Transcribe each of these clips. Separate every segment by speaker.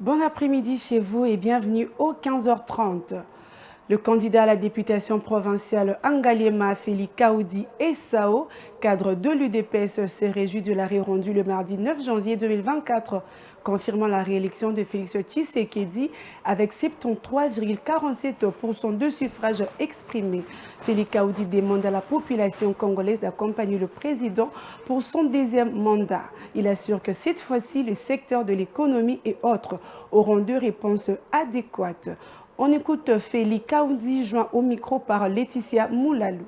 Speaker 1: Bon après-midi chez vous et bienvenue au 15h30. Le candidat à la députation provinciale Angaliema Félix Kaoudi Essao, cadre de l'UDPS, se réjouit de l'arrêt rendu le mardi 9 janvier 2024, confirmant la réélection de Félix Tshisekedi avec 73,47% de suffrages exprimés. Félix Kaoudi demande à la population congolaise d'accompagner le président pour son deuxième mandat. Il assure que cette fois-ci, le secteur de l'économie et autres auront des réponses adéquates. On écoute Félix Kaoudi, joint au micro par Laetitia Moulalou.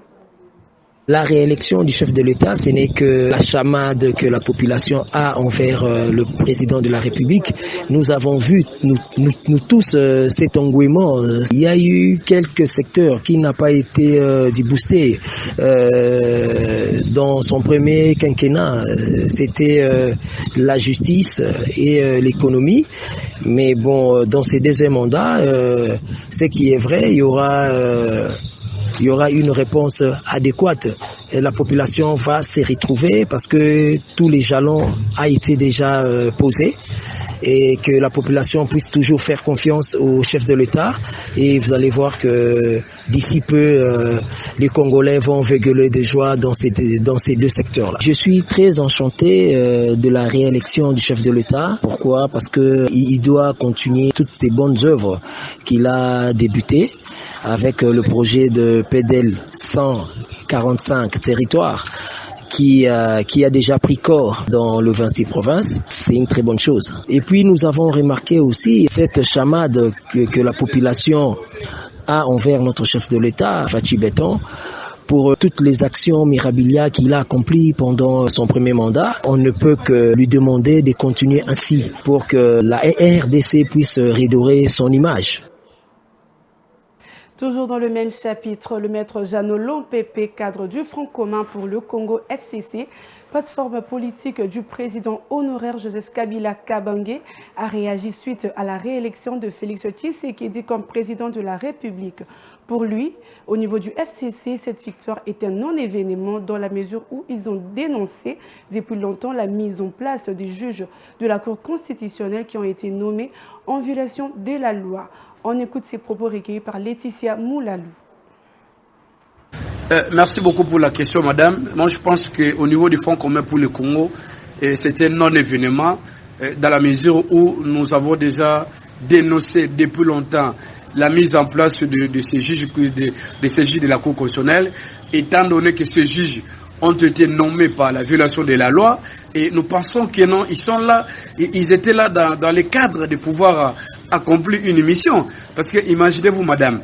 Speaker 2: La réélection du chef de l'État, ce n'est que la chamade que la population a envers le président de la République. Nous avons vu, nous tous, cet engouement. Il y a eu quelques secteurs qui n'ont pas été boostés dans son premier quinquennat. C'était la justice et l'économie. Mais bon, dans ces deuxièmes mandats, ce qui est vrai, il y aura une réponse adéquate. Et la population va se retrouver parce que tous les jalons ont été déjà posés et que la population puisse toujours faire confiance au chef de l'État. Et vous allez voir que d'ici peu, les Congolais vont végueuler de joie dans ces deux secteurs-là. Je suis très enchanté de la réélection du chef de l'État. Pourquoi? Parce qu'il doit continuer toutes ces bonnes œuvres qu'il a débutées avec le projet de PEDEL 145 territoires qui a déjà pris corps dans le 26 provinces. C'est une très bonne chose. Et puis nous avons remarqué aussi cette chamade que la population a envers notre chef de l'État, Fachi Beton, pour toutes les actions mirabilia qu'il a accomplies pendant son premier mandat. On ne peut que lui demander de continuer ainsi pour que la RDC puisse redorer son image.
Speaker 1: Toujours dans le même chapitre, le maître Jeannot Lompepe, cadre du Front commun pour le Congo FCC, plateforme politique du président honoraire Joseph Kabila Kabange, a réagi suite à la réélection de Félix Tshisekedi comme président de la République. Pour lui, au niveau du FCC, cette victoire est un non-événement dans la mesure où ils ont dénoncé depuis longtemps la mise en place des juges de la Cour constitutionnelle qui ont été nommés en violation de la loi. On écoute ces propos recueillis par Laetitia Moulalou.
Speaker 3: Merci beaucoup pour la question, madame. Moi, je pense qu'au niveau du Fonds commun pour le Congo, c'était un non-événement dans la mesure où nous avons déjà dénoncé depuis longtemps la mise en place de ces juges de la Cour constitutionnelle, étant donné que ces juges ont été nommés par la violation de la loi, et nous pensons que non, ils sont là, ils étaient là dans le cadre de pouvoir accomplir une mission. Parce que imaginez-vous, madame,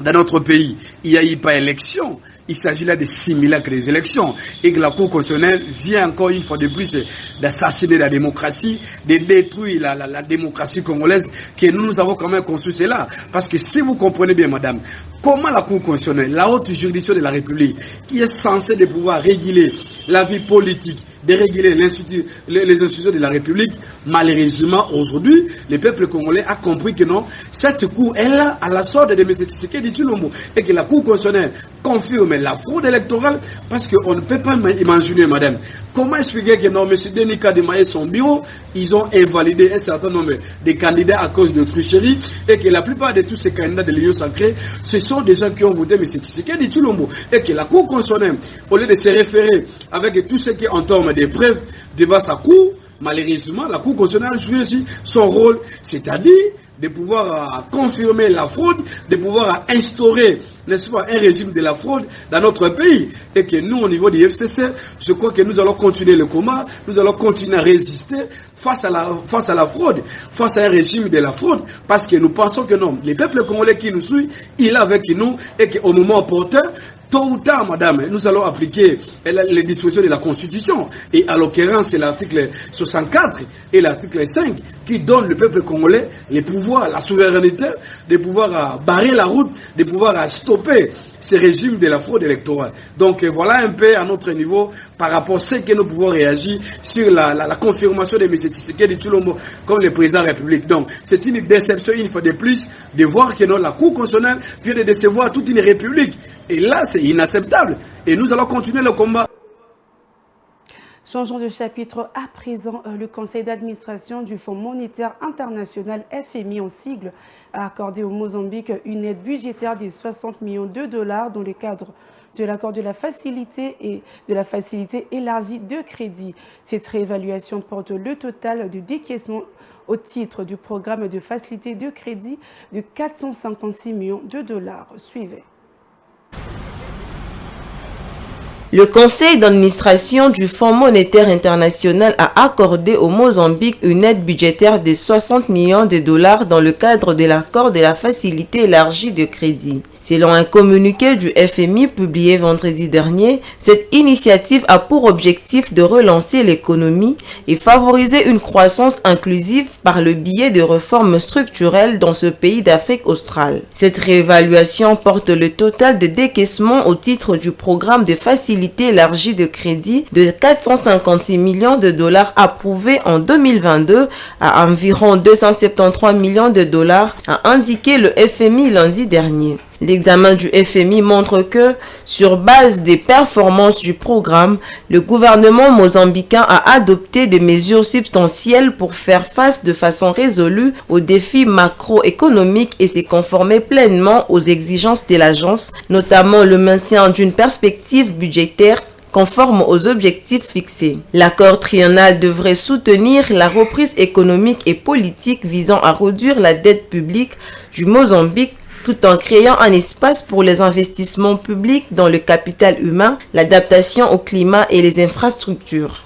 Speaker 3: dans notre pays, il n'y a eu pas élection. Il s'agit là de simulacres des élections. Et que la Cour constitutionnelle vient encore une fois de plus d'assassiner la démocratie, de détruire la démocratie congolaise, que nous avons quand même construit cela. Parce que si vous comprenez bien, madame, comment la Cour constitutionnelle, la haute juridiction de la République, qui est censée de pouvoir réguler la vie politique, de réguler les institutions de la République, malheureusement, aujourd'hui, le peuple congolais a compris que non, cette Cour est là à la sorte de M. Tshisekedi Tshilombo, et que la Cour constitutionnelle confirme la fraude électorale, parce qu'on ne peut pas imaginer, madame, comment expliquer que non, M. Denis Kadima et son bureau, ils ont invalidé un certain nombre de candidats à cause de tricherie, et que la plupart de tous ces candidats de l'Union sacrée, ce sont des gens qui ont voté M. Tshisekedi Tshilombo, et que la Cour constitutionnelle, au lieu de se référer avec tout ce qui est en termes des preuves devant sa Cour, malheureusement, la Cour constitutionnelle joue aussi son rôle, c'est-à-dire de pouvoir confirmer la fraude, de pouvoir instaurer, n'est-ce pas, un régime de la fraude dans notre pays. Et que nous, au niveau du FCC, je crois que nous allons continuer le combat, nous allons continuer à résister face à la fraude, face à un régime de la fraude, parce que nous pensons que non, les peuples congolais qui nous suivent, il est avec nous, et qu'au moment opportun, tôt ou tard, madame, nous allons appliquer les dispositions de la Constitution. Et à l'occurrence, c'est l'article 64 et l'article 5 qui donnent le peuple congolais les pouvoirs, la souveraineté, de pouvoir barrer la route, de pouvoir stopper ce régime de la fraude électorale. Donc voilà un peu à notre niveau par rapport à ce que nous pouvons réagir sur la confirmation de M. Tshisekedi Tshilombo comme le président de la République. Donc c'est une déception une fois de plus de voir que non, la Cour constitutionnelle vient de décevoir toute une république. Et là, c'est inacceptable. Et nous allons continuer le combat.
Speaker 1: Changeons de chapitre à présent. Le conseil d'administration du Fonds monétaire international FMI en sigle a accordé au Mozambique une aide budgétaire de 60 millions de dollars dans le cadre de l'accord de la facilité élargie de crédit. Cette réévaluation porte le total de décaissement au titre du programme de facilité de crédit de 456 millions de dollars. Suivez.
Speaker 4: Le conseil d'administration du Fonds monétaire international a accordé au Mozambique une aide budgétaire de 60 millions de dollars dans le cadre de l'accord de la facilité élargie de crédit. Selon un communiqué du FMI publié vendredi dernier, cette initiative a pour objectif de relancer l'économie et favoriser une croissance inclusive par le biais de réformes structurelles dans ce pays d'Afrique australe. Cette réévaluation porte le total de décaissement au titre du programme de facilité élargie de crédit de 456 millions de dollars approuvé en 2022 à environ 273 millions de dollars, a indiqué le FMI lundi dernier. L'examen du FMI montre que, sur base des performances du programme, le gouvernement mozambicain a adopté des mesures substantielles pour faire face de façon résolue aux défis macroéconomiques et se conformer pleinement aux exigences de l'agence, notamment le maintien d'une perspective budgétaire conforme aux objectifs fixés. L'accord triennal devrait soutenir la reprise économique et politique visant à réduire la dette publique du Mozambique tout en créant un espace pour les investissements publics dans le capital humain, l'adaptation au climat et les infrastructures.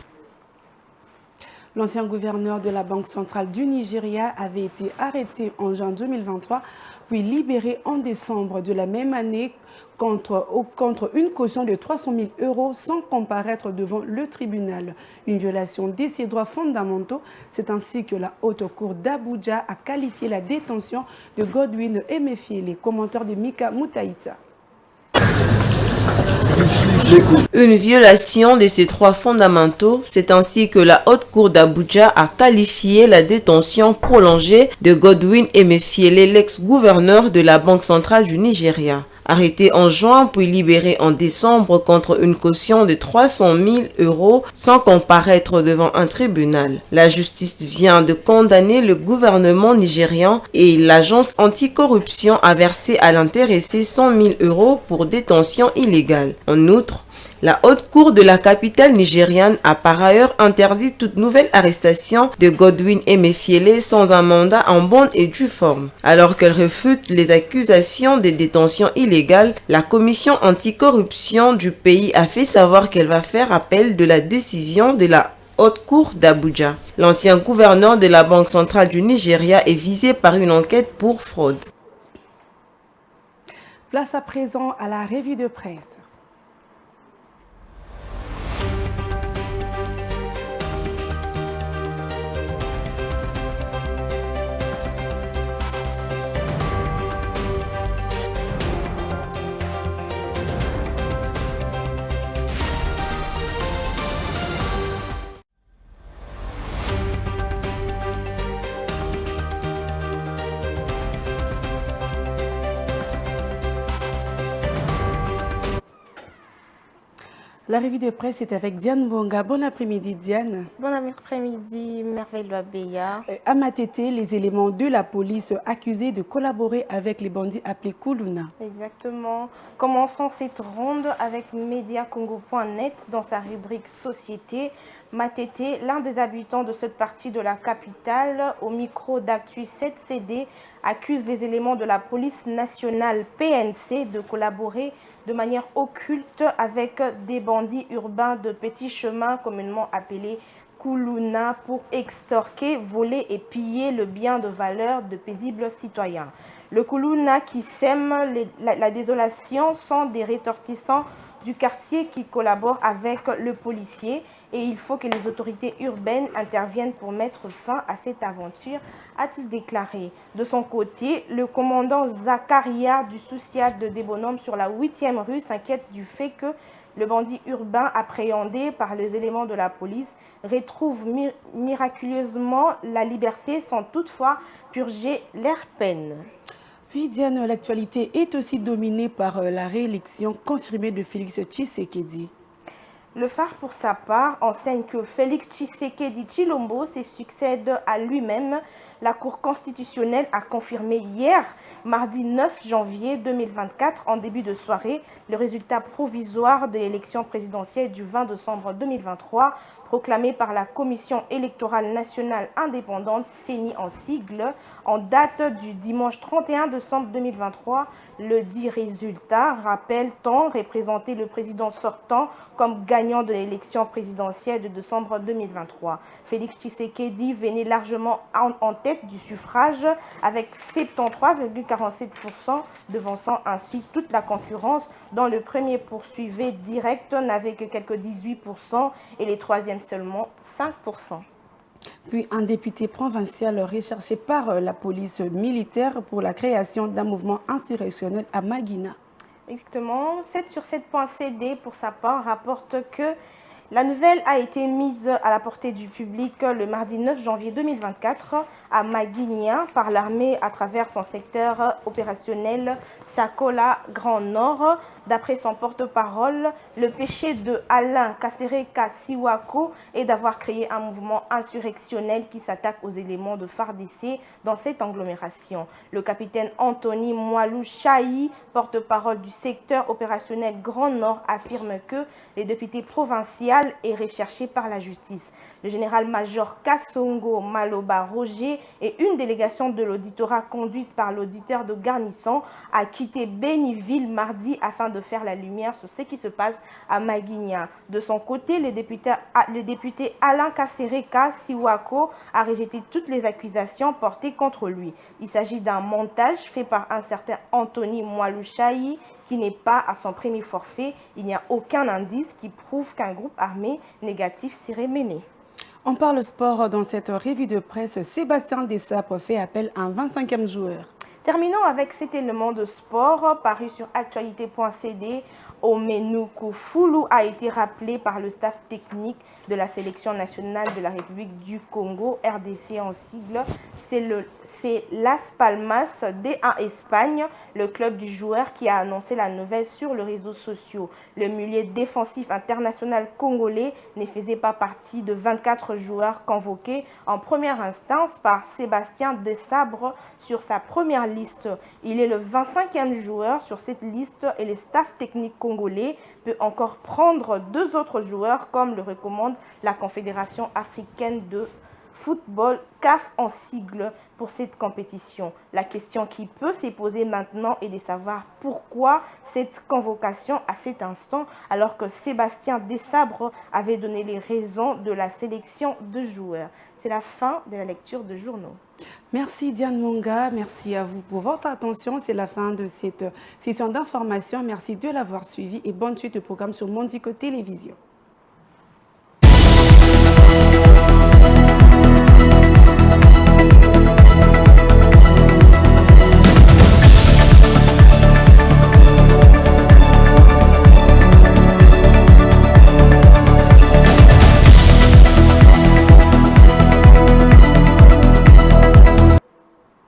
Speaker 1: L'ancien gouverneur de la Banque centrale du Nigeria avait été arrêté en juin 2023, puis libéré en décembre de la même année contre une caution de 300 000 € sans comparaître devant le tribunal. Une violation de ses droits fondamentaux. C'est ainsi que la Haute Cour d'Abuja a qualifié la détention de Godwin Emefiele, commentaire de Mika Moutaïta.
Speaker 4: Une violation de ces droits fondamentaux, c'est ainsi que la Haute Cour d'Abuja a qualifié la détention prolongée de Godwin Emefiele, l'ex-gouverneur de la Banque centrale du Nigeria. Arrêté en juin puis libéré en décembre contre une caution de 300 000 € sans comparaître devant un tribunal. La justice vient de condamner le gouvernement nigérian et l'agence anticorruption a versé à l'intéressé 100 000 € pour détention illégale. En outre, la Haute Cour de la capitale nigériane a par ailleurs interdit toute nouvelle arrestation de Godwin Emefiele sans un mandat en bonne et due forme. Alors qu'elle refute les accusations de détention illégale, la commission anticorruption du pays a fait savoir qu'elle va faire appel de la décision de la Haute Cour d'Abuja. L'ancien gouverneur de la Banque centrale du Nigeria est visé par une enquête pour fraude.
Speaker 1: Place à présent à la revue de presse. La revue de presse est avec Diane Bonga. Bon après-midi, Diane.
Speaker 5: Bon après-midi, Merveille Loabeya.
Speaker 1: À Matete, les éléments de la police accusés de collaborer avec les bandits appelés Kuluna.
Speaker 5: Exactement. Commençons cette ronde avec Mediacongo.net dans sa rubrique Société. Matete, l'un des habitants de cette partie de la capitale, au micro d'Actu 7CD, accuse les éléments de la police nationale PNC de collaborer de manière occulte avec des bandits urbains de petits chemins communément appelés Kuluna pour extorquer, voler et piller le bien de valeur de paisibles citoyens. Le Kuluna qui sème la désolation sont des ressortissants du quartier qui collaborent avec le policier et il faut que les autorités urbaines interviennent pour mettre fin à cette aventure, a-t-il déclaré. De son côté, le commandant Zakaria du Souciad de Débonhomme sur la 8e rue s'inquiète du fait que le bandit urbain appréhendé par les éléments de la police retrouve miraculeusement la liberté sans toutefois purger leur peine.
Speaker 1: Puis Diane, l'actualité est aussi dominée par la réélection confirmée de Félix Tshisekedi.
Speaker 5: Le phare, pour sa part, enseigne que Félix Tshisekedi Tshilombo se succède à lui-même. La Cour constitutionnelle a confirmé hier, mardi 9 janvier 2024, en début de soirée, le résultat provisoire de l'élection présidentielle du 20 décembre 2023, proclamé par la Commission électorale nationale indépendante, CENI en sigle, en date du dimanche 31 décembre 2023. Le dit résultat rappelle tant représenter le président sortant comme gagnant de l'élection présidentielle de décembre 2023. Félix Tshisekedi venait largement en tête du suffrage avec 73,47%, devançant ainsi toute la concurrence, dont le premier poursuivi direct n'avait que quelques 18% et les troisièmes seulement 5%.
Speaker 1: Puis un député provincial recherché par la police militaire pour la création d'un mouvement insurrectionnel à Maguina.
Speaker 5: Exactement. 7sur7.cd, pour sa part, rapporte que la nouvelle a été mise à la portée du public le mardi 9 janvier 2024 à Maguinia par l'armée à travers son secteur opérationnel Sakola Grand Nord. D'après son porte-parole, le péché de Alain Kasereka Siwako est d'avoir créé un mouvement insurrectionnel qui s'attaque aux éléments de FARDC dans cette agglomération. Le capitaine Anthony Moalou Chahi, porte-parole du secteur opérationnel Grand Nord, affirme que les députés provinciaux est recherché par la justice. Le général-major Kassongo Maloba Roger et une délégation de l'auditorat conduite par l'auditeur de garnison a quitté Béniville mardi afin de faire la lumière sur ce qui se passe à Maguinia. De son côté, le député Alain Kasereka Siwako a rejeté toutes les accusations portées contre lui. Il s'agit d'un montage fait par un certain Anthony Mwalouchaï qui n'est pas à son premier forfait. Il n'y a aucun indice qui prouve qu'un groupe armé négatif serait mené.
Speaker 1: On parle sport dans cette revue de presse. Sébastien Dessapre fait appel à un 25e joueur.
Speaker 5: Terminons avec cet élément de sport paru sur actualité.cd. Omenuku Fulu a été rappelé par le staff technique de la sélection nationale de la République du Congo, RDC en sigle. C'est Las Palmas D1 Espagne, le club du joueur, qui a annoncé la nouvelle sur les réseaux sociaux. Le milieu défensif international congolais ne faisait pas partie de 24 joueurs convoqués en première instance par Sébastien Desabre sur sa première liste. Il est le 25e joueur sur cette liste et le staff technique congolais peut encore prendre 2 autres joueurs comme le recommande la Confédération africaine de football, CAF en sigle, pour cette compétition. La question qui peut se poser maintenant est de savoir pourquoi cette convocation à cet instant, alors que Sébastien Desabre avait donné les raisons de la sélection de joueurs. C'est la fin de la lecture de journaux.
Speaker 1: Merci Diane Monga, merci à vous pour votre attention. C'est la fin de cette session d'information. Merci de l'avoir suivi et bonne suite de programme sur Mondico Télévision.